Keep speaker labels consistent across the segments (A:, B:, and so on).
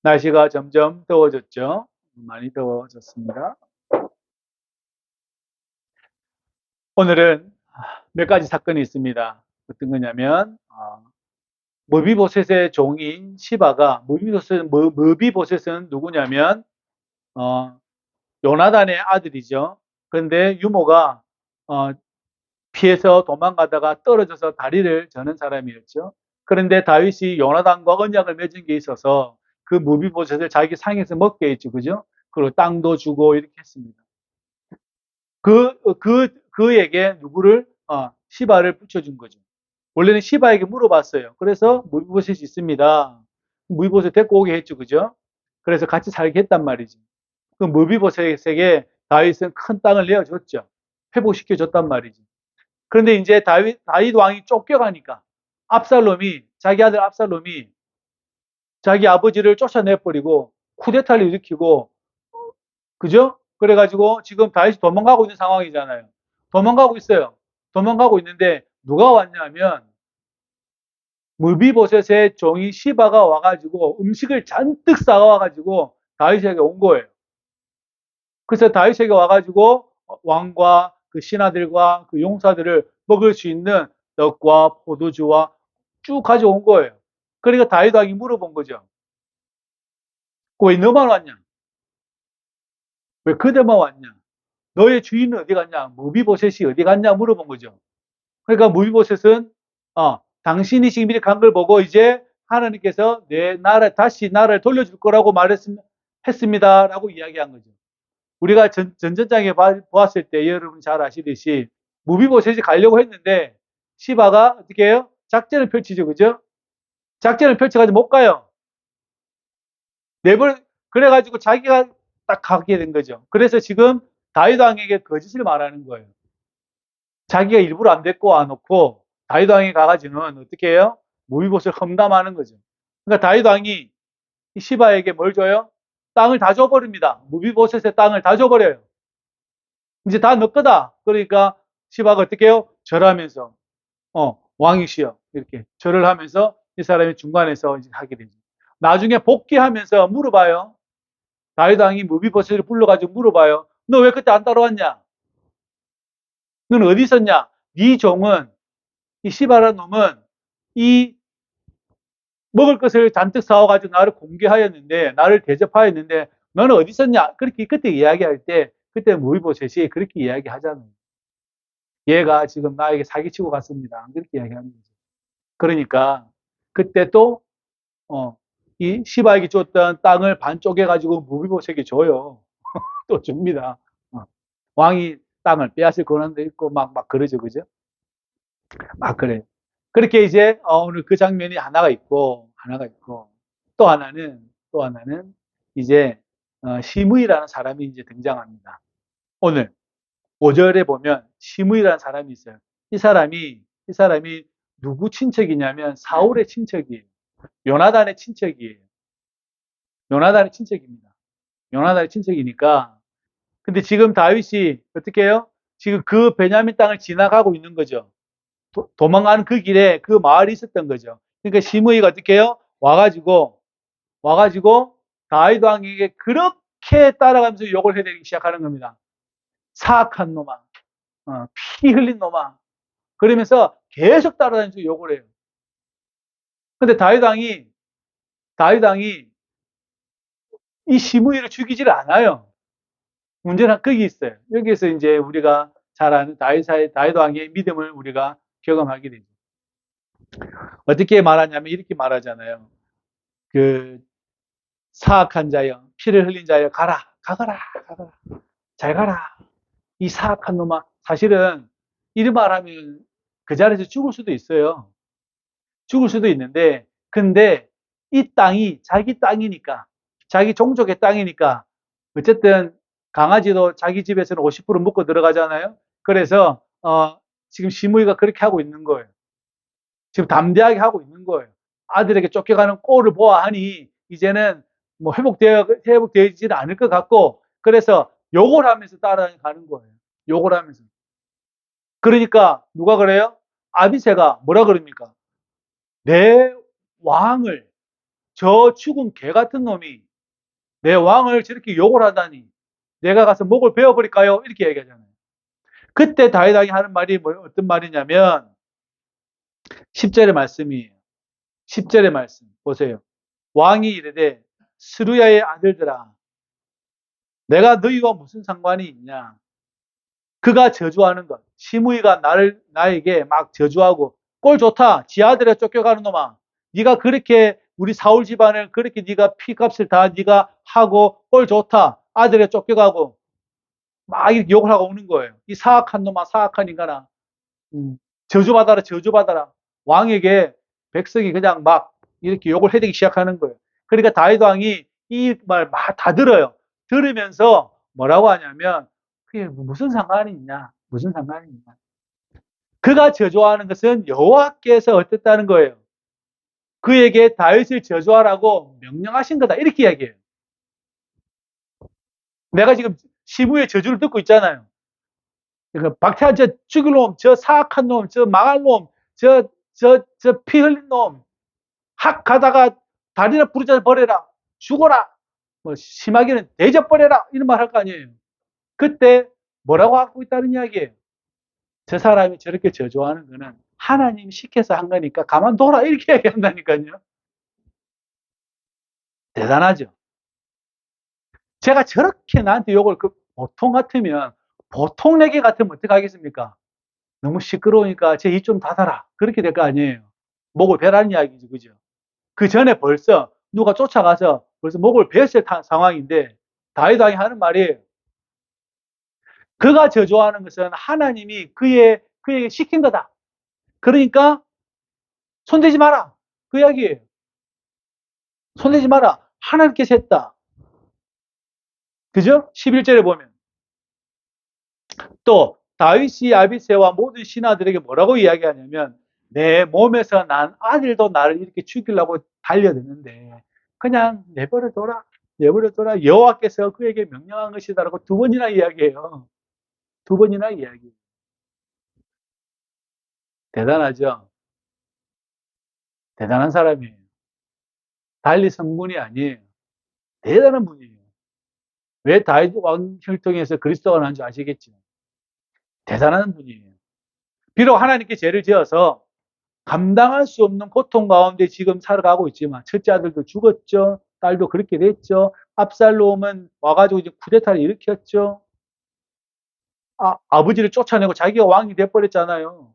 A: 날씨가 점점 더워졌죠. 많이 더워졌습니다. 오늘은 몇 가지 사건이 있습니다. 어떤 거냐면 머비보셋의 종인 시바가 머비보셋은 누구냐면 어, 요나단의 아들이죠. 그런데 유모가 어, 피해서 도망가다가 떨어져서 다리를 저는 사람이었죠. 그런데 다윗이 요나단과 언약을 맺은 게 있어서 그 머비보셋을 자기 상에서 먹게 했죠. 그죠? 그리고 땅도 주고 이렇게 했습니다. 그에게 누구를, 시바를 붙여준 거죠. 원래는 시바에게 물어봤어요. 그래서 무비보셋이 있습니다. 무비보셋 데리고 오게 했죠. 그죠? 그래서 같이 살게 했단 말이지. 그 무비보셋에게 다윗은 큰 땅을 내어줬죠. 회복시켜줬단 말이지. 그런데 이제 다윗 왕이 쫓겨가니까 자기 아들 압살롬이 자기 아버지를 쫓아내버리고 쿠데타를 일으키고, 그죠? 그래가지고 지금 다윗이 도망가고 있는 상황이잖아요. 도망가고 있어요. 도망가고 있는데 누가 왔냐면 무비보셋의 종이 시바가 와가지고 음식을 잔뜩 싸와가지고 다윗에게 온 거예요. 그래서 다윗에게 와가지고 왕과 그 신하들과 그 용사들을 먹을 수 있는 떡과 포도주와 쭉 가져온 거예요. 그러니까 다윗 왕이 물어본 거죠. 왜 너만 왔냐? 왜 그대만 왔냐? 너의 주인은 어디 갔냐? 무비보셋이 어디 갔냐? 물어본 거죠. 그러니까 무비보셋은 당신이 지금 이렇게 간 걸 보고 이제 하나님께서 다시 나라를 돌려줄 거라고 했습니다라고 이야기한 거죠. 우리가 전전장에 보았을 때 여러분 잘 아시듯이 무비보셋이 가려고 했는데 시바가 어떻게 해요? 작전을 펼치죠. 그죠? 작전을 펼쳐가지고 못 가요. 그래가지고 자기가 딱 가게 된 거죠. 그래서 지금 다윗 왕에게 거짓을 말하는 거예요. 자기가 일부러 안 데리고 와놓고 다윗 왕이 가가지고는 어떻게 해요? 무비보셋을 험담하는 거죠. 그러니까 다윗 왕이 시바에게 뭘 줘요? 땅을 다 줘버립니다. 무비보셋의 땅을 다 줘버려요. 이제 다 너 거다. 그러니까 시바가 어떻게 해요? 절하면서 왕이시여 이렇게 절을 하면서 이 사람이 중간에서 이제 하게 되죠. 나중에 복귀하면서 물어봐요. 다윗 왕이 무비보셋을 불러가지고 물어봐요. 너 왜 그때 안 따라왔냐? 너는 어디 있었냐? 네 종은 이 시바라는 놈은 이 먹을 것을 잔뜩 사와가지고 나를 공개하였는데, 나를 대접하였는데, 너는 어디 있었냐? 그렇게 그때 이야기할 때, 그때 무비보셋이 그렇게 이야기하잖아요. 얘가 지금 나에게 사기치고 갔습니다. 그렇게 이야기하는 거죠. 그러니까 그때 또 이 시바에게 줬던 땅을 반 쪼개가지고 무비보셋에게 줘요. 또 줍니다. 왕이 땅을 빼앗을 권한도 있고 막 그러죠, 그죠? 막 그래요. 그렇게 이제 오늘 그 장면이 하나가 있고 또 하나는 이제 시므이라는 사람이 이제 등장합니다. 오늘 5절에 보면 시므이라는 사람이 있어요. 이 사람이 누구 친척이냐면 사울의 친척이에요. 요나단의 친척이에요. 요나단의 친척입니다. 요나단의 친척이니까. 근데 지금 다윗이 어떻게 해요? 지금 그 베냐민 땅을 지나가고 있는 거죠. 도망가는 그 길에 그 마을이 있었던 거죠. 그러니까 시므이가 어떻게 해요? 와가지고 다윗 왕에게 그렇게 따라가면서 욕을 해대기 시작하는 겁니다. 사악한 놈아, 피 흘린 놈아. 그러면서 계속 따라다니면서 욕을 해요. 근데 다윗 왕이 이 시므이를 죽이지를 않아요. 문제는 거기 있어요. 여기에서 이제 우리가 잘 아는 다윗 왕의 믿음을 우리가 경험하게 되죠. 어떻게 말하냐면 이렇게 말하잖아요. 그 사악한 자여, 피를 흘린 자여, 가거라. 잘 가라. 이 사악한 놈아. 사실은 이런 말하면 그 자리에서 죽을 수도 있어요. 죽을 수도 있는데, 근데 이 땅이 자기 땅이니까, 자기 종족의 땅이니까, 어쨌든 강아지도 자기 집에서는 50% 먹고 들어가잖아요. 그래서 지금 시므이가 그렇게 하고 있는 거예요. 지금 담대하게 하고 있는 거예요. 아들에게 쫓겨가는 꼴을 보아하니 이제는 뭐 회복되지는 않을 것 같고, 그래서 욕을 하면서 따라가는 거예요. 욕을 하면서. 그러니까 누가 그래요? 아비새가 뭐라 그럽니까? 내 왕을 저 죽은 개 같은 놈이 내 왕을 저렇게 욕을 하다니 내가 가서 목을 베어버릴까요? 이렇게 얘기하잖아요. 그때 다윗 왕이 하는 말이 어떤 말이냐면 10절의 말씀이에요. 10절의 말씀 보세요. 왕이 이르되 스루야의 아들들아 내가 너희와 무슨 상관이 있냐. 그가 저주하는 것. 시므이가 나에게 막 저주하고 꼴 좋다. 지 아들에 쫓겨가는 놈아. 네가 그렇게 우리 사울 집안을 그렇게 네가 피값을 다 네가 하고 꼴 좋다. 아들에 쫓겨가고 막 이렇게 욕을 하고 오는 거예요. 이 사악한 놈아, 사악한 인간아. 저주받아라, 저주받아라. 왕에게 백성이 그냥 막 이렇게 욕을 해대기 시작하는 거예요. 그러니까 다윗 왕이 이 말 막 다 들어요. 들으면서 뭐라고 하냐면 그게 무슨 상관이 있냐? 무슨 상관이 있냐? 그가 저주하는 것은 여호와께서 어땠다는 거예요. 그에게 다윗을 저주하라고 명령하신 거다. 이렇게 이야기해요. 내가 지금 시부의 저주를 듣고 있잖아요. 그러니까 박태환 저 죽일 놈, 저 사악한 놈, 저 망할 놈, 저 피 흘린 놈, 학가다가 다리나 부러져 버려라, 죽어라, 뭐 심하게는 대접버려라 이런 말 할 거 아니에요. 그때 뭐라고 하고 있다는 이야기예요. 저 사람이 저렇게 저주하는 거는 하나님이 시켜서 한 거니까 가만둬라 이렇게 얘기한다니까요. 대단하죠. 제가 저렇게 나한테 욕을 보통 같으면 보통 내게 같으면 어떻게 하겠습니까? 너무 시끄러우니까 제 입 좀 닫아라. 그렇게 될 거 아니에요. 목을 베라는 이야기죠. 그죠? 그 전에 벌써 누가 쫓아가서 벌써 목을 베었을 상황인데 다윗 왕이 하는 말이 그가 저주하는 것은 하나님이 그에게 시킨 거다. 그러니까 손대지 마라. 그 이야기예요. 손대지 마라. 하나님께서 했다. 그죠? 11절에 보면 또 다윗이 아비새와 모든 신하들에게 뭐라고 이야기하냐면 내 몸에서 난 아들도 나를 이렇게 죽이려고 달려드는데 그냥 내버려둬라. 내버려둬라. 여호와께서 그에게 명령한 것이다라고 두 번이나 이야기해요. 두 번이나 이야기. 대단하죠? 대단한 사람이에요. 달리 성분이 아니에요. 대단한 분이에요. 왜 다윗 왕 혈통에서 그리스도가 난 줄 아시겠죠? 대단한 분이에요. 비록 하나님께 죄를 지어서 감당할 수 없는 고통 가운데 지금 살아가고 있지만 첫째 아들도 죽었죠. 딸도 그렇게 됐죠. 압살롬은 와가지고 이제 쿠데타를 일으켰죠. 아버지를 쫓아내고 자기가 왕이 돼버렸잖아요.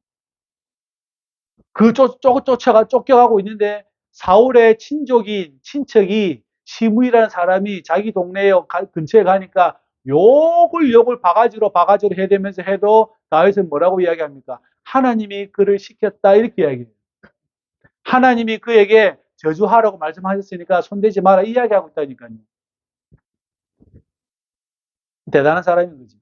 A: 쫓겨가고 있는데 사울의 친척이 시므이라는 사람이 자기 동네 근처에 가니까 욕을 바가지로 해대면서 해도 다윗은 뭐라고 이야기합니까? 하나님이 그를 시켰다 이렇게 이야기해요. 하나님이 그에게 저주하라고 말씀하셨으니까 손대지 마라 이야기하고 있다니까요. 대단한 사람인 거지.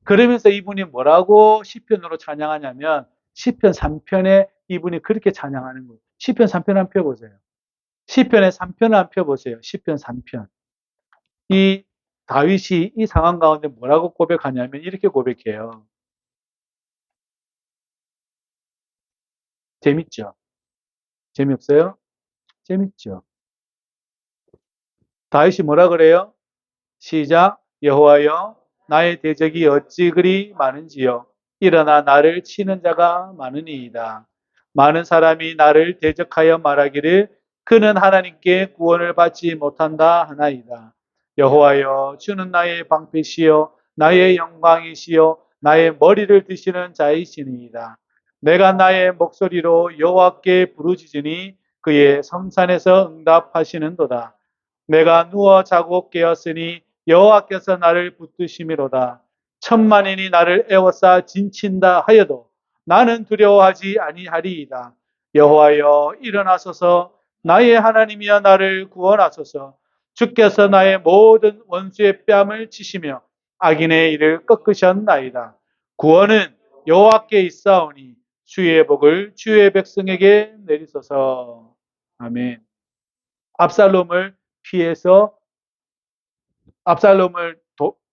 A: 그러면서 이분이 뭐라고 시편으로 찬양하냐면 시편 3편에 이분이 그렇게 찬양하는 거예요. 시편 3편 한번 펴보세요. 시편의 3편을 한번 펴보세요. 시편 3편. 이 다윗이 이 상황 가운데 뭐라고 고백하냐면 이렇게 고백해요. 재밌죠? 재미없어요? 재밌죠? 다윗이 뭐라 그래요? 시작. 여호와여 나의 대적이 어찌 그리 많은지요. 일어나 나를 치는 자가 많으니이다. 많은 사람이 나를 대적하여 말하기를 그는 하나님께 구원을 받지 못한다 하나이다. 여호와여 주는 나의 방패시요 나의 영광이시요 나의 머리를 드시는 자이시니이다. 내가 나의 목소리로 여호와께 부르짖으니 그의 성산에서 응답하시는도다. 내가 누워 자고 깨었으니 여호와께서 나를 붙드심이로다. 천만인이 나를 에워싸 진친다 하여도 나는 두려워하지 아니하리이다. 여호와여 일어나소서 나의 하나님이여 나를 구원하소서. 주께서 나의 모든 원수의 뺨을 치시며 악인의 일을 꺾으셨나이다. 구원은 여호와께 있사오니 주의 복을 주의 백성에게 내리소서. 아멘. 압살롬을 피해서 압살롬을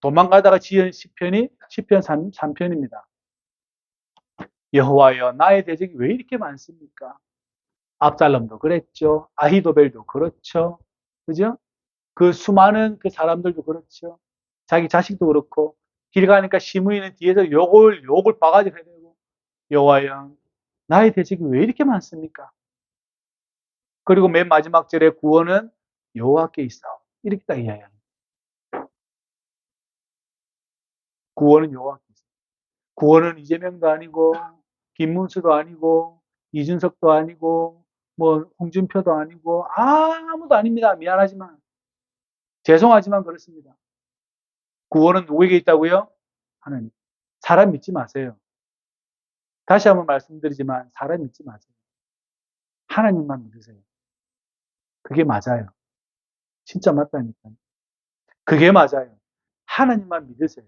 A: 도망가다가 지은 시편이 시편 3편입니다. 여호와여 나의 대적이 왜 이렇게 많습니까? 압살롬도 그랬죠. 아히도벨도 그렇죠. 그죠? 그 수많은 그 사람들도 그렇죠. 자기 자식도 그렇고 길 가니까 시므이는 뒤에서 욕을 바가지 해대고 여호와여 나의 대적이 왜 이렇게 많습니까? 그리고 맨 마지막 절에 구원은 여호와께 있어. 이렇게 딱 이야기합니다. 구원은 여호와께 있어. 구원은 이재명도 아니고 김문수도 아니고 이준석도 아니고 뭐 홍준표도 아니고 아무도 아닙니다. 미안하지만 죄송하지만 그렇습니다. 구원은 누구에게 있다고요? 하나님. 사람 믿지 마세요. 다시 한번 말씀드리지만 사람 믿지 마세요. 하나님만 믿으세요. 그게 맞아요. 진짜 맞다니까요. 그게 맞아요. 하나님만 믿으세요.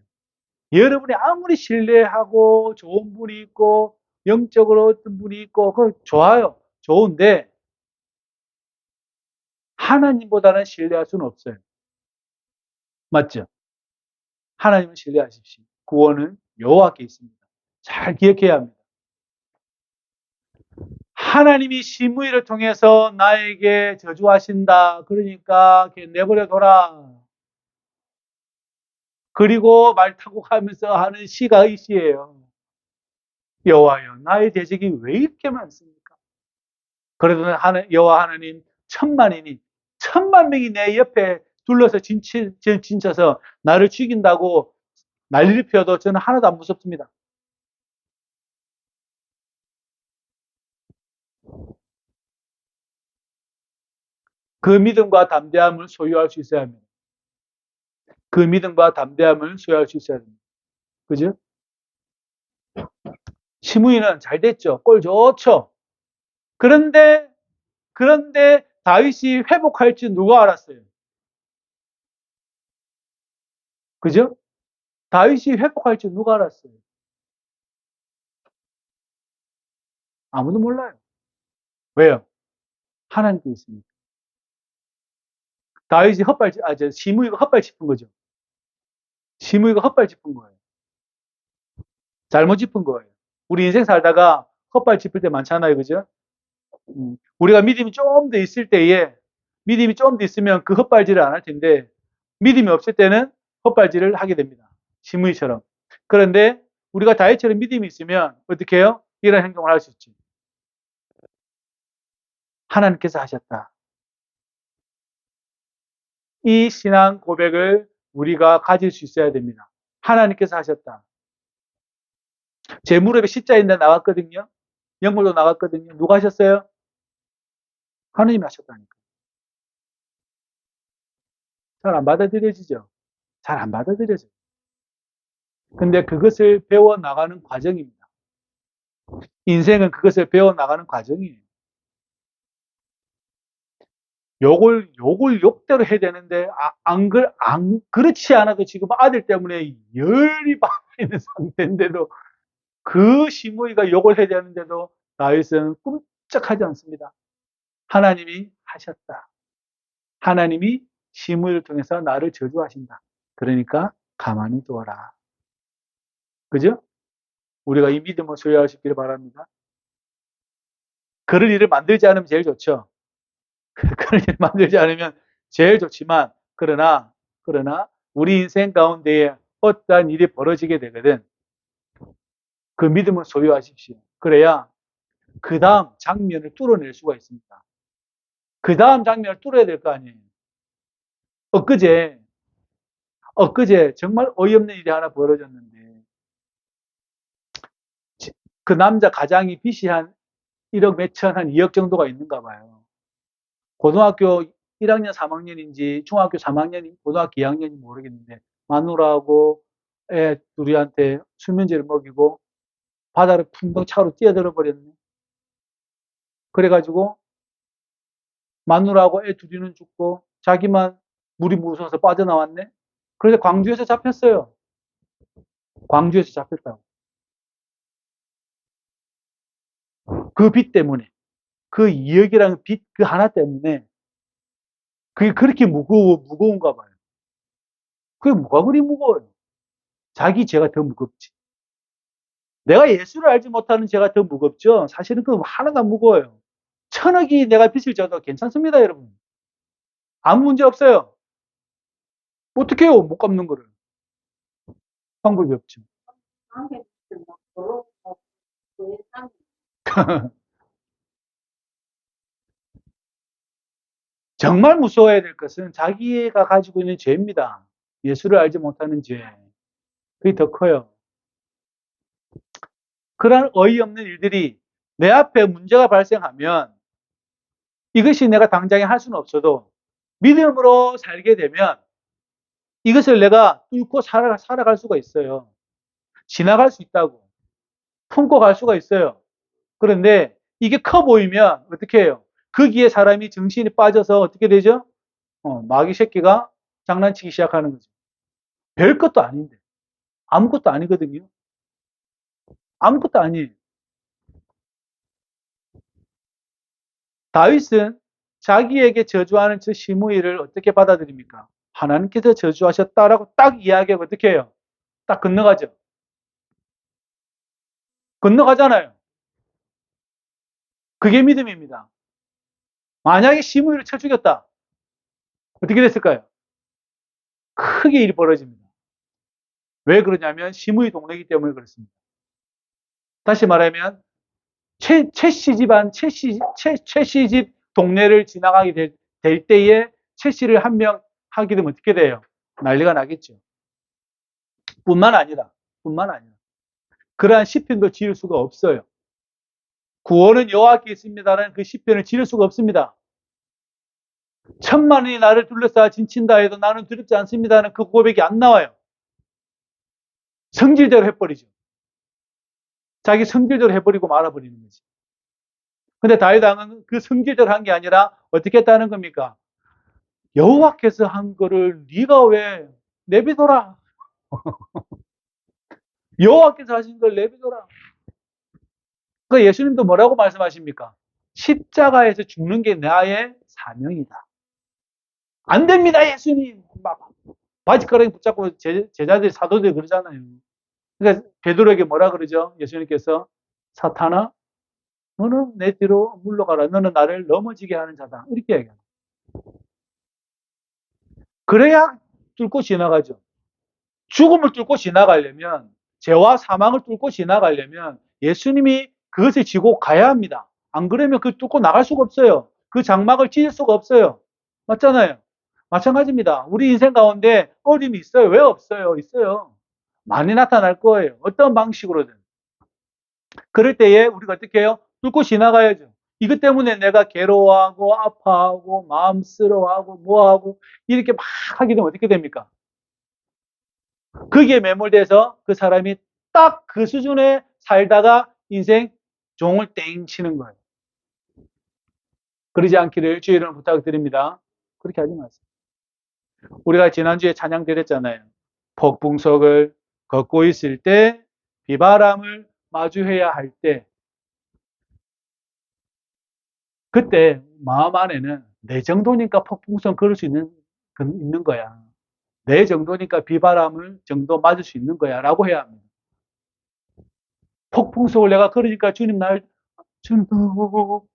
A: 여러분이 아무리 신뢰하고 좋은 분이 있고 영적으로 어떤 분이 있고 그거 좋아요. 좋은데 하나님보다는 신뢰할 수는 없어요. 맞죠? 하나님을 신뢰하십시오. 구원은 여호와께 있습니다. 잘 기억해야 합니다. 하나님이 시므이를 통해서 나에게 저주하신다. 그러니까 내버려둬라. 그리고 말 타고 가면서 하는 시가 이 시예요. 여호와여, 나의 대적이 왜 이렇게 많습니까? 그래도 여호와 하나님 천만이니 천만 명이 내 옆에 둘러서 진쳐서 나를 죽인다고 난리를 피워도 저는 하나도 안 무섭습니다. 그 믿음과 담대함을 소유할 수 있어야 합니다. 그 믿음과 담대함을 소유할 수 있어야 합니다. 그죠? 시므이는 잘 됐죠. 꼴 좋죠. 그런데 다윗이 회복할 줄 누가 알았어요? 그죠? 다윗이 회복할 줄 누가 알았어요? 아무도 몰라요. 왜요? 하나님께 있습니다. 다윗이 시므이가 헛발 짚은 거죠. 시므이가 헛발 짚은 거예요. 잘못 짚은 거예요. 우리 인생 살다가 헛발 짚을 때 많잖아요. 그죠? 우리가 믿음이 좀 더 있을 때에 믿음이 좀 더 있으면 그 헛발질을 안 할 텐데 믿음이 없을 때는 헛발질을 하게 됩니다. 시므이처럼. 그런데 우리가 다윗처럼 믿음이 있으면 어떻게 해요? 이런 행동을 할 수 있지. 하나님께서 하셨다. 이 신앙 고백을 우리가 가질 수 있어야 됩니다. 하나님께서 하셨다. 제 무릎에 십자인데 나왔거든요. 영물도 나갔거든요. 누가 하셨어요? 하나님이 하셨다니까. 잘 안 받아들여지죠? 잘 안 받아들여져요. 근데 그것을 배워나가는 과정입니다. 인생은 그것을 배워나가는 과정이에요. 욕을 욕대로 해야 되는데, 그렇지 않아도 지금 아들 때문에 열이 받아 있는 상태인데도 그 시므이가 욕을 해야 되는데도 다윗은 끔찍하지 않습니다. 하나님이 하셨다. 하나님이 시므이를 통해서 나를 저주하신다. 그러니까 가만히 두어라. 그죠? 우리가 이 믿음을 소유하시기를 바랍니다. 그런 일을 만들지 않으면 제일 좋죠. 그런 일을 만들지 않으면 제일 좋지만, 그러나, 우리 인생 가운데에 어떠한 일이 벌어지게 되거든. 그 믿음을 소유하십시오. 그래야 그 다음 장면을 뚫어낼 수가 있습니다. 그 다음 장면을 뚫어야 될 거 아니에요. 엊그제 정말 어이없는 일이 하나 벌어졌는데, 그 남자 가장이 빚이 한 1억 몇천, 한 2억 정도가 있는가 봐요. 고등학교 1학년, 3학년인지 중학교 3학년, 고등학교 2학년인지 모르겠는데 마누라하고 애 둘이한테 수면제를 먹이고 바다를 풍덩 차로 뛰어들어 버렸네. 그래가지고 마누라하고 애 둘이는 죽고 자기만 물이 무서워서 빠져나왔네. 그래서 광주에서 잡혔어요. 광주에서 잡혔다고. 그 빚 때문에. 그 2억이라는 빚 그 하나 때문에 그게 그렇게 무거운가 봐요. 그게 뭐가 그리 무거워요. 자기 죄가 더 무겁지. 내가 예수를 알지 못하는 죄가 더 무겁죠. 사실은 그 하나가 무거워요. 천억이 내가 빚을 져도 괜찮습니다, 여러분. 아무 문제 없어요. 어떻게 해요? 못 갚는 거를. 방법이 없죠. 정말 무서워야 될 것은 자기가 가지고 있는 죄입니다. 예수를 알지 못하는 죄. 그게 더 커요. 그런 어이없는 일들이 내 앞에 문제가 발생하면 이것이 내가 당장에 할 수는 없어도 믿음으로 살게 되면 이것을 내가 뚫고 살아갈 수가 있어요. 지나갈 수 있다고. 품고 갈 수가 있어요. 그런데 이게 커 보이면 어떻게 해요? 거기에 사람이 정신이 빠져서 어떻게 되죠? 마귀 새끼가 장난치기 시작하는 거죠. 별 것도 아닌데. 아무것도 아니거든요. 아무것도 아니에요. 다윗은 자기에게 저주하는 저 시므이를 어떻게 받아들입니까? 하나님께서 저주하셨다라고 딱 이야기하고 어떻게 해요? 딱 건너가죠. 건너가잖아요. 그게 믿음입니다. 만약에 시므이를 쳐 죽였다. 어떻게 됐을까요? 크게 일이 벌어집니다. 왜 그러냐면 시므이 동네이기 때문에 그렇습니다. 다시 말하면 최씨 집 동네를 지나가게 될 때에 최씨를 한 명 하게 되면 어떻게 돼요? 난리가 나겠죠. 뿐만 아니라 그러한 시편도 지을 수가 없어요. 구원은 여호와께 있습니다라는 그 시편을 지을 수가 없습니다. 천만이 나를 둘러싸 진친다 해도 나는 두렵지 않습니다는 그 고백이 안 나와요. 성질대로 해버리죠. 자기 성질대로 해버리고 말아버리는 거지. 근데 다윗 왕은 그 성질대로 한 게 아니라 어떻게 했다는 겁니까? 여호와께서 한 거를 네가 왜 내비둬라. 여호와께서 하신 걸 내비둬라. 그 예수님도 뭐라고 말씀하십니까? 십자가에서 죽는 게 나의 사명이다. 안 됩니다, 예수님. 막 바지가랑이 붙잡고 제자들 사도들이 그러잖아요. 그러니까 베드로에게 뭐라 그러죠? 예수님께서 사탄아, 너는 내 뒤로 물러가라. 너는 나를 넘어지게 하는 자다. 이렇게 얘기합니다. 그래야 뚫고 지나가죠. 죽음을 뚫고 지나가려면, 죄와 사망을 뚫고 지나가려면 예수님이 그것을 지고 가야 합니다. 안 그러면 그 뚫고 나갈 수가 없어요. 그 장막을 찢을 수가 없어요. 맞잖아요. 마찬가지입니다. 우리 인생 가운데 어려움이 있어요. 왜 없어요? 있어요. 많이 나타날 거예요. 어떤 방식으로든. 그럴 때에 우리가 어떻게 해요? 뚫고 지나가야죠. 이것 때문에 내가 괴로워하고 아파하고 마음 쓰러하고 뭐하고 이렇게 막 하게 되면 어떻게 됩니까? 거기에 매몰돼서 그 사람이 딱 그 수준에 살다가 인생 종을 땡 치는 거예요. 그러지 않기를 주의 이름으로 부탁드립니다. 그렇게 하지 마세요. 우리가 지난주에 찬양 드렸잖아요. 폭풍속을 걷고 있을 때, 비바람을 마주해야 할 때, 그때 마음 안에는 내 정도니까 폭풍성 걸을 수 있는 거야. 내 정도니까 비바람을 정도 맞을 수 있는 거야. 라고 해야 합니다. 폭풍속을 내가 걸으니까 주님,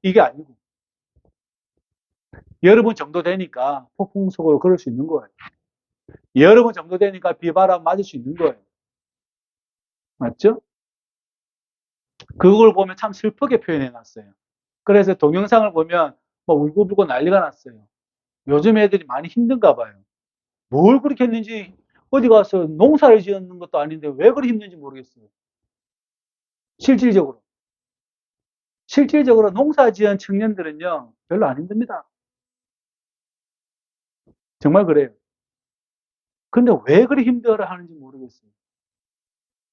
A: 이게 아니고. 여러분 정도 되니까 폭풍속으로 걸을 수 있는 거예요. 여러분 정도 되니까 비바람 맞을 수 있는 거예요. 맞죠? 그걸 보면 참 슬프게 표현해 놨어요. 그래서 동영상을 보면 막 울고불고 난리가 났어요. 요즘 애들이 많이 힘든가 봐요. 뭘 그렇게 했는지 어디 가서 농사를 지었는 것도 아닌데 왜 그렇게 힘든지 모르겠어요. 실질적으로. 실질적으로 농사 지은 청년들은요, 별로 안 힘듭니다. 정말 그래요. 근데 왜 그렇게 힘들어 하는지 모르겠어요.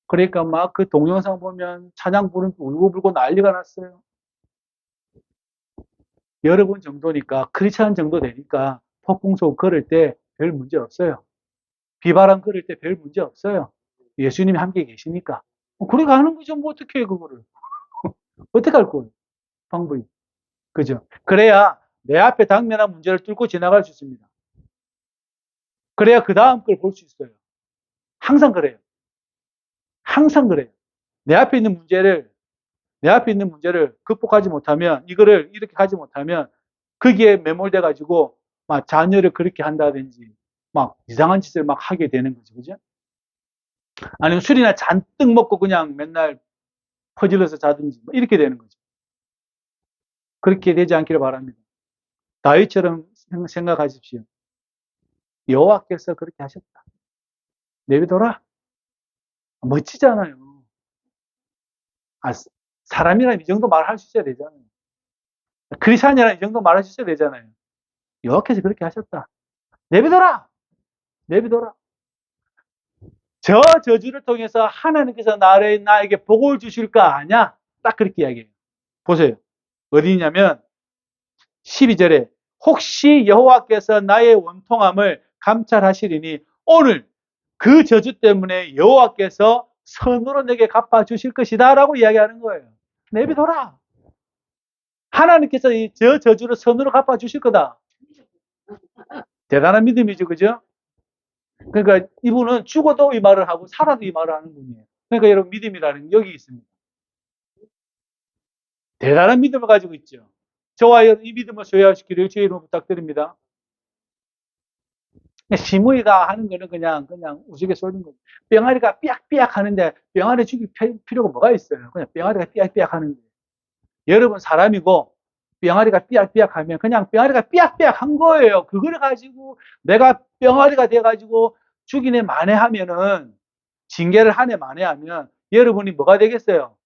A: 그러니까 막 그 동영상 보면 찬양 부르면서 울고불고 난리가 났어요. 여러분 정도니까, 크리스찬 정도 되니까 폭풍속 걸을 때 별 문제 없어요. 비바람 걸을 때 별 문제 없어요. 예수님이 함께 계시니까. 그래 가는 거죠. 뭐 어떻게 해, 그거를. 어떻게 할 거예요? 방법이. 그죠? 그래야 내 앞에 당면한 문제를 뚫고 지나갈 수 있습니다. 그래야 그 다음 걸 볼 수 있어요. 항상 그래요. 항상 그래요. 내 앞에 있는 문제를 내 앞에 있는 문제를 극복하지 못하면, 이거를 이렇게 가지 못하면 거기에 매몰돼 가지고 막 자녀를 그렇게 한다든지 막 이상한 짓을 막 하게 되는 거죠. 그죠? 아니면 술이나 잔뜩 먹고 그냥 맨날 퍼질러서 자든지 뭐 이렇게 되는 거죠. 그렇게 되지 않기를 바랍니다. 다윗처럼 생각하십시오. 여호와께서 그렇게 하셨다. 내비둬라. 멋지잖아요. 아, 사람이라면 이 정도 말할 수 있어야 되잖아요. 크리스찬이라면 이 정도 말할 수 있어야 되잖아요. 여호와께서 그렇게 하셨다. 내비둬라. 내비둬라. 저 저주를 통해서 하나님께서 나에게 복을 주실 거 아냐? 딱 그렇게 이야기해요. 보세요. 어디 있냐면 12절에 혹시 여호와께서 나의 원통함을 감찰하시리니 오늘 그 저주 때문에 여호와께서 선으로 내게 갚아 주실 것이다 라고 이야기하는 거예요. 내비둬라. 하나님께서 저 저주를 선으로 갚아 주실 거다. 대단한 믿음이죠. 그죠? 그러니까 이분은 죽어도 이 말을 하고 살아도 이 말을 하는 분이에요. 그러니까 여러분 믿음이라는 게 여기 있습니다. 대단한 믿음을 가지고 있죠. 저와 이 믿음을 소유하시기를 주의 이름으로 부탁드립니다. 시무이가 하는 거는 그냥 우스갯소리인 거죠. 병아리가 삐약삐약 하는데 병아리 죽일 필요가 뭐가 있어요. 그냥 병아리가 삐약삐약 하는 거예요. 여러분 사람이고 병아리가 삐약삐약 하면 그냥 병아리가 삐약삐약 한 거예요. 그걸 가지고 내가 병아리가 돼가지고 죽이네 만회하면은 징계를 하네 만회하면 여러분이 뭐가 되겠어요?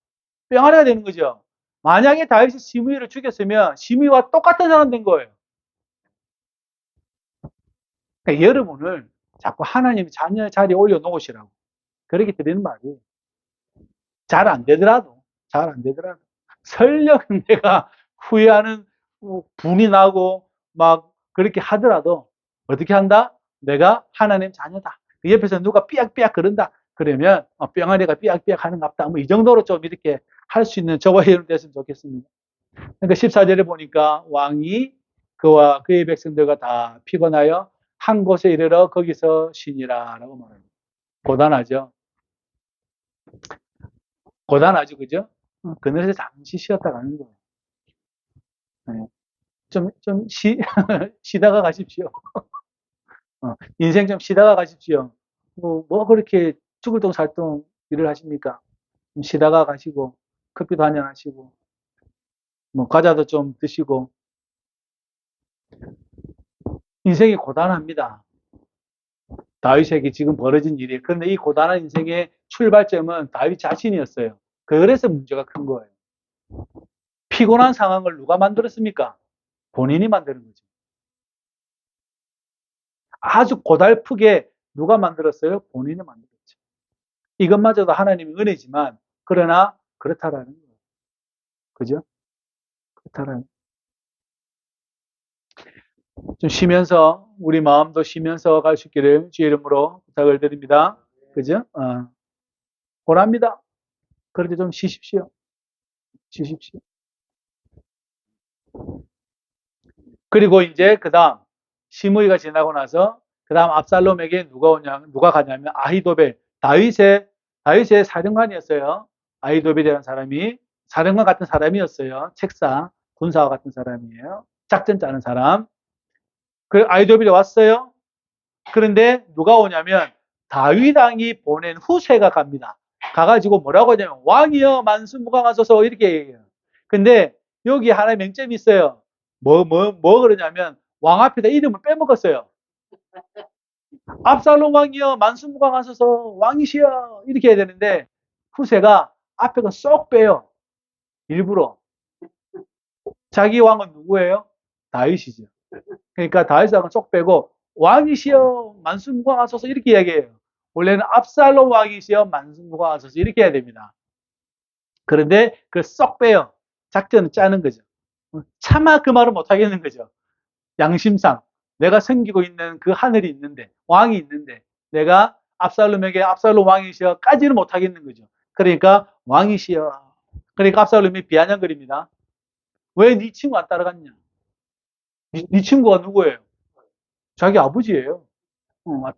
A: 병아리가 되는 거죠. 만약에 다윗이 시므이를 죽였으면 시므이와 똑같은 사람 된 거예요. 그러니까 여러분을 자꾸 하나님 자녀 자리에 올려놓으시라고 그렇게 드리는 말이 잘 안 되더라도 설령 내가 후회하는 분이 나고 막 그렇게 하더라도 어떻게 한다? 내가 하나님 자녀다. 그 옆에서 누가 삐약삐약 그런다. 그러면 병아리가 삐약삐약 하는 것 같다. 뭐 이 정도로 좀 이렇게 할 수 있는 저와 여러분 됐으면 좋겠습니다. 그러니까 14절에 보니까 왕이 그와 그의 백성들과 다 피곤하여 한 곳에 이르러 거기서 쉬니라 라고 말합니다. 고단하죠. 고단하죠. 그죠? 그늘에서 잠시 쉬었다 가는 거예요. 네. 쉬다가 가십시오. 인생 좀 쉬다가 가십시오. 뭐 그렇게 죽을 똥 살똥 일을 하십니까? 좀 쉬다가 가시고, 커피도 한잔 하시고, 뭐 과자도 좀 드시고. 인생이 고단합니다. 다윗에게 지금 벌어진 일이. 그런데 이 고단한 인생의 출발점은 다윗 자신이었어요. 그래서 문제가 큰 거예요. 피곤한 상황을 누가 만들었습니까? 본인이 만드는 거죠. 아주 고달프게 누가 만들었어요? 본인이 만들었죠. 이것마저도 하나님의 은혜지만, 그러나 그렇다라는 거예요. 그죠? 그렇다라는. 좀 쉬면서, 우리 마음도 쉬면서 갈 수 있기를 주의 이름으로 부탁을 드립니다. 그죠? 고랍니다. 그렇게 좀 쉬십시오. 쉬십시오. 그리고 이제 그 다음 시므이가 지나고 나서 그 다음 압살롬에게 누가 가냐면 아히도벨, 다윗의 사령관이었어요. 아히도벨이라는 사람이 사령관 같은 사람이었어요. 책사, 군사와 같은 사람이에요. 작전 짜는 사람. 그 아히도벨이 왔어요. 그런데 누가 오냐면 다윗 왕이 보낸 후세가 갑니다. 가가지고 뭐라고 하냐면 왕이여 만수무강하소서 이렇게 얘기해요. 근데 여기 하나의 맹점이 있어요. 뭐 그러냐면 왕 앞에다 이름을 빼먹었어요. 압살롬 왕이여 만수무강하소서 왕이시여 이렇게 해야 되는데 후세가 앞에가 쏙 빼요. 일부러. 자기 왕은 누구예요? 다윗이죠. 그러니까 다윗 왕은 쏙 빼고 왕이시여 만수무강하소서 이렇게 이야기해요. 원래는 압살롬 왕이시여 만수무강하소서 이렇게 해야 됩니다. 그런데 그걸 쏙 빼요. 작전을 짜는 거죠. 차마 그 말을 못 하겠는 거죠. 양심상 내가 섬기고 있는 그 하늘이 있는데 왕이 있는데 내가 압살롬에게 압살롬 왕이시여까지는 못 하겠는 거죠. 그러니까 왕이시여. 그러니까 압살롬이 비아냥거립니다. 왜 네 친구 안 따라갔냐? 네 친구가 누구예요? 자기 아버지예요.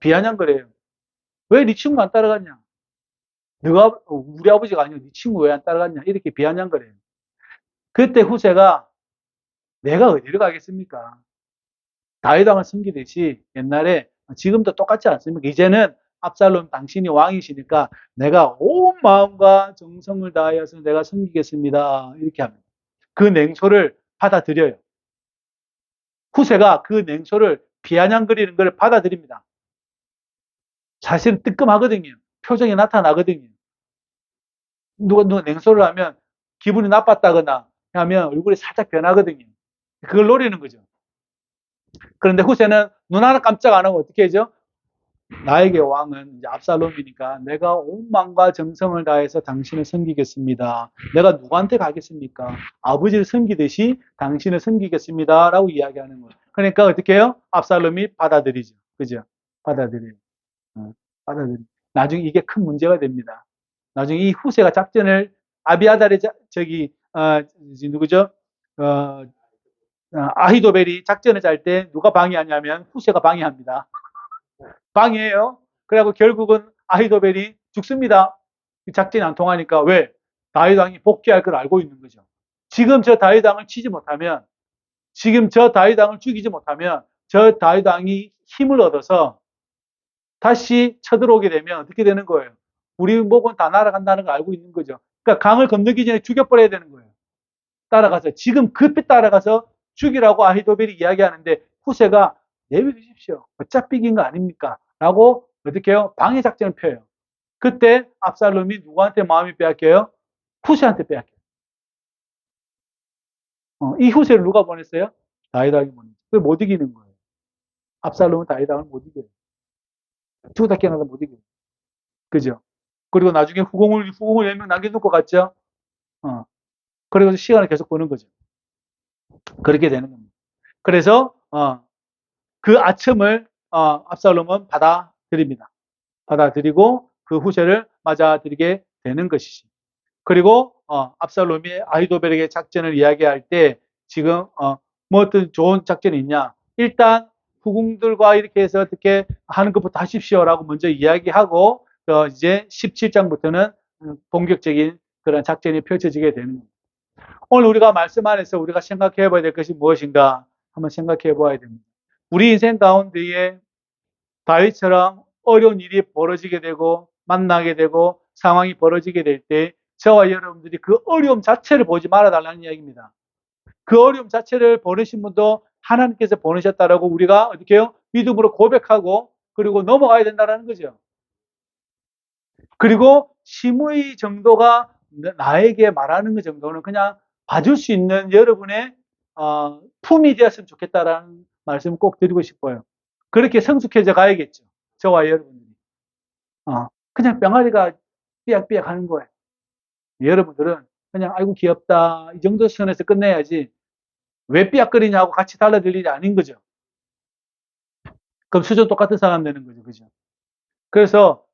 A: 비아냥거려요. 왜 네 친구 안 따라갔냐? 너가 우리 아버지가 아니고 네 친구 왜 안 따라갔냐 이렇게 비아냥거려요. 그때 후세가 내가 어디를 가겠습니까? 다윗 왕을 섬기듯이 옛날에 지금도 똑같지 않습니까? 이제는 압살롬 당신이 왕이시니까 내가 온 마음과 정성을 다하여서 내가 섬기겠습니다. 이렇게 합니다. 그 냉소를 받아들여요. 후세가 그 냉소를 비아냥거리는 걸 받아들입니다. 사실은 뜨끔하거든요. 표정이 나타나거든요. 누가 냉소를 하면 기분이 나빴다거나 하면 얼굴이 살짝 변하거든요. 그걸 노리는 거죠. 그런데 후세는 눈 하나 깜짝 안 하고 어떻게 하죠? 나에게 왕은 이제 압살롬이니까 내가 온 마음과 정성을 다해서 당신을 섬기겠습니다. 내가 누구한테 가겠습니까? 아버지를 섬기듯이 당신을 섬기겠습니다. 라고 이야기하는 거예요. 그러니까 어떻게 해요? 압살롬이 받아들이죠. 그죠? 받아들여요. 받아들여요. 나중에 이게 큰 문제가 됩니다. 나중에 이 후세가 작전을 아비아달의 누구죠? 아히도벨이 작전을 짤 때 누가 방해하냐면 후세가 방해합니다. 방해해요. 그래갖고 결국은 아히도벨이 죽습니다. 작전이 안 통하니까 왜? 다윗 왕이 복귀할 걸 알고 있는 거죠. 지금 저 다윗 왕을 치지 못하면, 지금 저 다윗 왕을 죽이지 못하면 저 다윗 왕이 힘을 얻어서 다시 쳐들어오게 되면 어떻게 되는 거예요? 우리 목은 다 날아간다는 걸 알고 있는 거죠. 그러니까 강을 건너기 전에 죽여버려야 되는 거예요. 따라가서 지금 급히 따라가서 죽이라고 아히도벨이 이야기하는데 후세가 내버려주십시오. 어차피 이긴 거 아닙니까? 라고 어떻게 해요? 방해 작전을 펴요. 그때 압살롬이 누구한테 마음이 빼앗겨요? 후세한테 빼앗겨요. 이 후세를 누가 보냈어요? 다윗왕이 보냈어요. 그게 못 이기는 거예요. 압살롬은 다윗왕을 못 이겨요. 죽었다 깨어나다 못 이겨요. 그죠? 그리고 나중에 후궁을 4명 남겨둘 것 같죠? 그리고 시간을 계속 보는 거죠. 그렇게 되는 겁니다. 그래서 그 아첨을 압살롬은 받아들입니다. 받아들이고 그 후세를 맞아들이게 되는 것이지. 그리고 압살롬이 아히도벨에게 작전을 이야기할 때 지금 뭐 어떤 좋은 작전이 있냐? 일단 후궁들과 이렇게 해서 어떻게 하는 것부터 하십시오라고 먼저 이야기하고 이제 17장부터는 본격적인 그런 작전이 펼쳐지게 되는 겁니다. 오늘 우리가 말씀 안에서 우리가 생각해 봐야 될 것이 무엇인가 한번 생각해 봐야 됩니다. 우리 인생 가운데에 다윗처럼 어려운 일이 벌어지게 되고 만나게 되고 상황이 벌어지게 될 때 저와 여러분들이 그 어려움 자체를 보지 말아달라는 이야기입니다. 그 어려움 자체를 보내신 분도 하나님께서 보내셨다라고 우리가 어떻게 해요? 믿음으로 고백하고 그리고 넘어가야 된다는 거죠. 그리고 심의 정도가 나에게 말하는 것 정도는 그냥 봐줄 수 있는 여러분의 품이 되었으면 좋겠다라는 말씀을 꼭 드리고 싶어요. 그렇게 성숙해져 가야겠죠. 저와 여러분들이. 그냥 병아리가 삐약삐약 하는 거예요. 여러분들은 그냥 아이고 귀엽다 이 정도 선에서 끝내야지 왜 삐약거리냐고 같이 달라들 일이 아닌 거죠. 그럼 수준 똑같은 사람 되는 거죠. 그죠? 그래서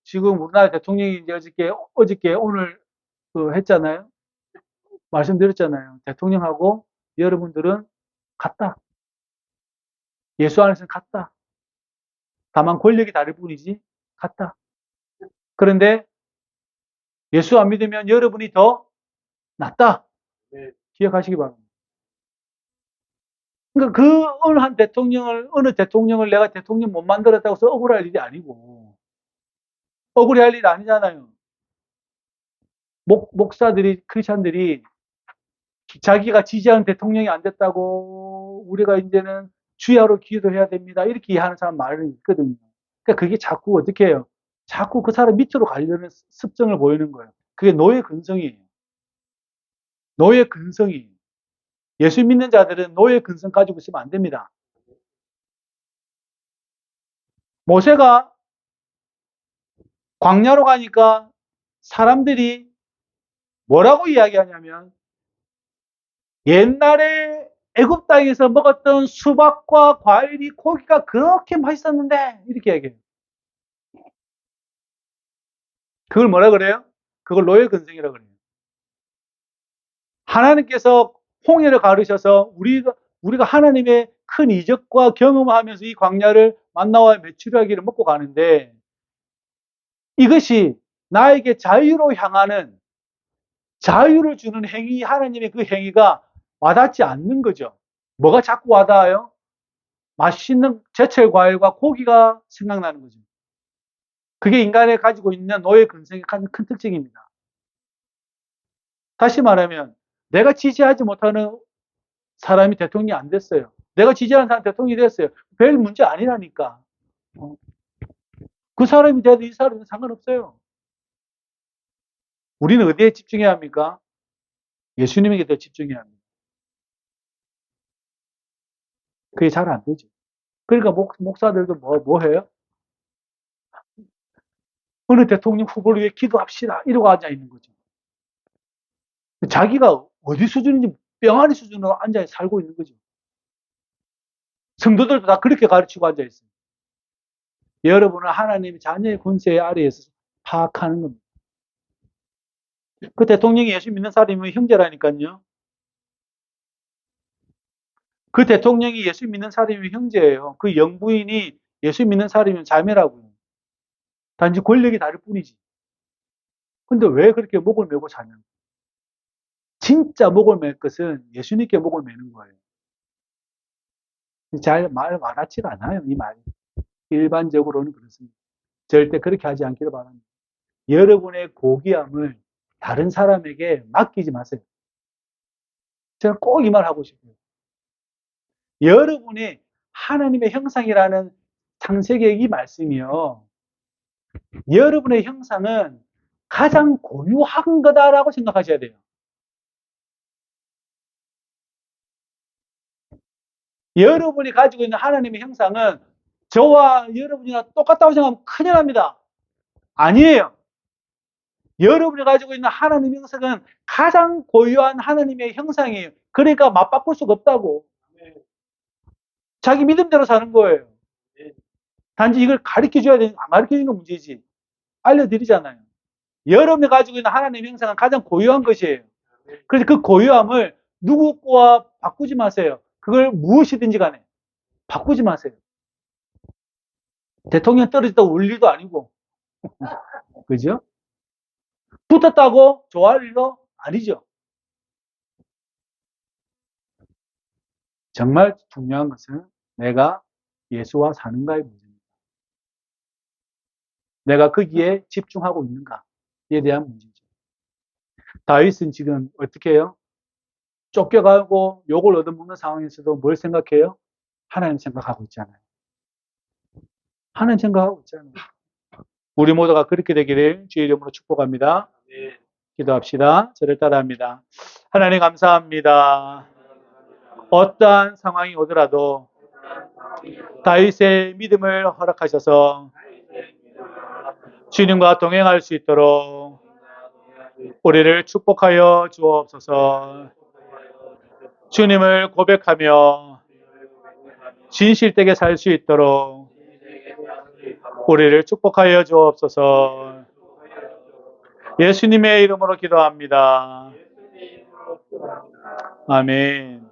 A: 지금 우리나라 대통령이 이제 어저께 오늘 했잖아요. 말씀드렸잖아요. 대통령하고 여러분들은 같다. 예수 안에서는 같다. 다만 권력이 다를 뿐이지 같다. 그런데 예수 안 믿으면 여러분이 더 낫다. 기억하시기 바랍니다. 그러니까 어느 대통령을 내가 대통령 못 만들었다고 해서 억울할 일이 아니고 억울해할 일이 아니잖아요. 목사들이 크리스천들이 자기가 지지하는 대통령이 안 됐다고 우리가 이제는 주야로 기도해야 됩니다. 이렇게 이해하는 사람 말이 있거든요. 그러니까 그게 자꾸 어떻게 해요? 자꾸 그 사람 밑으로 가려는 습성을 보이는 거예요. 그게 노예 근성이에요. 노예 근성이에요. 예수 믿는 자들은 노예 근성 가지고 있으면 안 됩니다. 모세가 광야로 가니까 사람들이 뭐라고 이야기하냐면 옛날에 애굽 땅에서 먹었던 수박과 과일이 고기가 그렇게 맛있었는데 이렇게 얘기해요. 그걸 뭐라 그래요? 그걸 노예 근성이라고 그래요. 하나님께서 홍해를 가르셔서 우리가 하나님의 큰 이적과 경험하면서 이 광야를 만나와 메추라기를 먹고 가는데 이것이 나에게 자유로 향하는, 자유를 주는 행위, 하나님의 그 행위가 와닿지 않는 거죠. 뭐가 자꾸 와닿아요? 맛있는 제철 과일과 고기가 생각나는 거죠. 그게 인간이 가지고 있는 노예 근성의 큰 특징입니다. 다시 말하면 내가 지지하지 못하는 사람이 대통령이 안 됐어요. 내가 지지하는 사람이 대통령이 됐어요. 별 문제 아니라니까. 그 사람이 돼도 이 사람은 상관없어요. 우리는 어디에 집중해야 합니까? 예수님에게 더 집중해야 합니다. 그게 잘 안 되죠. 그러니까 목사들도 뭐 해요? 어느 대통령 후보를 위해 기도합시다. 이러고 앉아 있는 거죠. 자기가 어디 수준인지 뿅아리 수준으로 앉아 살고 있는 거죠. 성도들도 다 그렇게 가르치고 앉아 있어요. 여러분은 하나님의 자녀의 권세 아래에서 파악하는 겁니다. 그 대통령이 예수 믿는 사람이면 형제라니까요. 그 대통령이 예수 믿는 사람이면 형제예요. 그 영부인이 예수 믿는 사람이면 자매라고요. 단지 권력이 다를 뿐이지. 근데 왜 그렇게 목을 메고 사냐? 진짜 목을 맬 것은 예수님께 목을 매는 거예요. 잘 와닿지가 않아요, 이 말이. 일반적으로는 그렇습니다. 절대 그렇게 하지 않기를 바랍니다. 여러분의 고귀함을 다른 사람에게 맡기지 마세요. 제가 꼭 이 말 하고 싶어요. 여러분이 하나님의 형상이라는 창세기의 이 말씀이요. 여러분의 형상은 가장 고유한 거다라고 생각하셔야 돼요. 여러분이 가지고 있는 하나님의 형상은 저와 여러분이랑 똑같다고 생각하면 큰일 납니다. 아니에요. 여러분이 가지고 있는 하나님의 형상은 가장 고유한 하나님의 형상이에요. 그러니까 맞바꿀 수가 없다고. 자기 믿음대로 사는 거예요. 단지 이걸 가르쳐줘야 되는, 안 가르쳐주는 건 문제지. 알려드리잖아요. 여러분이 가지고 있는 하나님의 형상은 가장 고유한 것이에요. 그래서 그 고유함을 누구 거와 바꾸지 마세요. 그걸 무엇이든지 간에 바꾸지 마세요. 대통령 떨어졌다고 울 일도 아니고. 그죠? 붙었다고 좋아할 일도 아니죠. 정말 중요한 것은 내가 예수와 사는가의 문제입니다. 내가 거기에 집중하고 있는가에 대한 문제죠. 다윗은 지금 어떻게 해요? 쫓겨가고 욕을 얻어먹는 상황에서도 뭘 생각해요? 하나님 생각하고 있잖아요. 하나님 생각하고 있잖아요. 우리 모두가 그렇게 되기를 주의 이름으로 축복합니다. 기도합시다. 저를 따라합니다. 하나님 감사합니다. 어떠한 상황이 오더라도 다윗의 믿음을 허락하셔서 주님과 동행할 수 있도록 우리를 축복하여 주옵소서. 주님을 고백하며 진실되게 살 수 있도록 우리를 축복하여 주옵소서. 예수님의 이름으로 기도합니다. 아멘.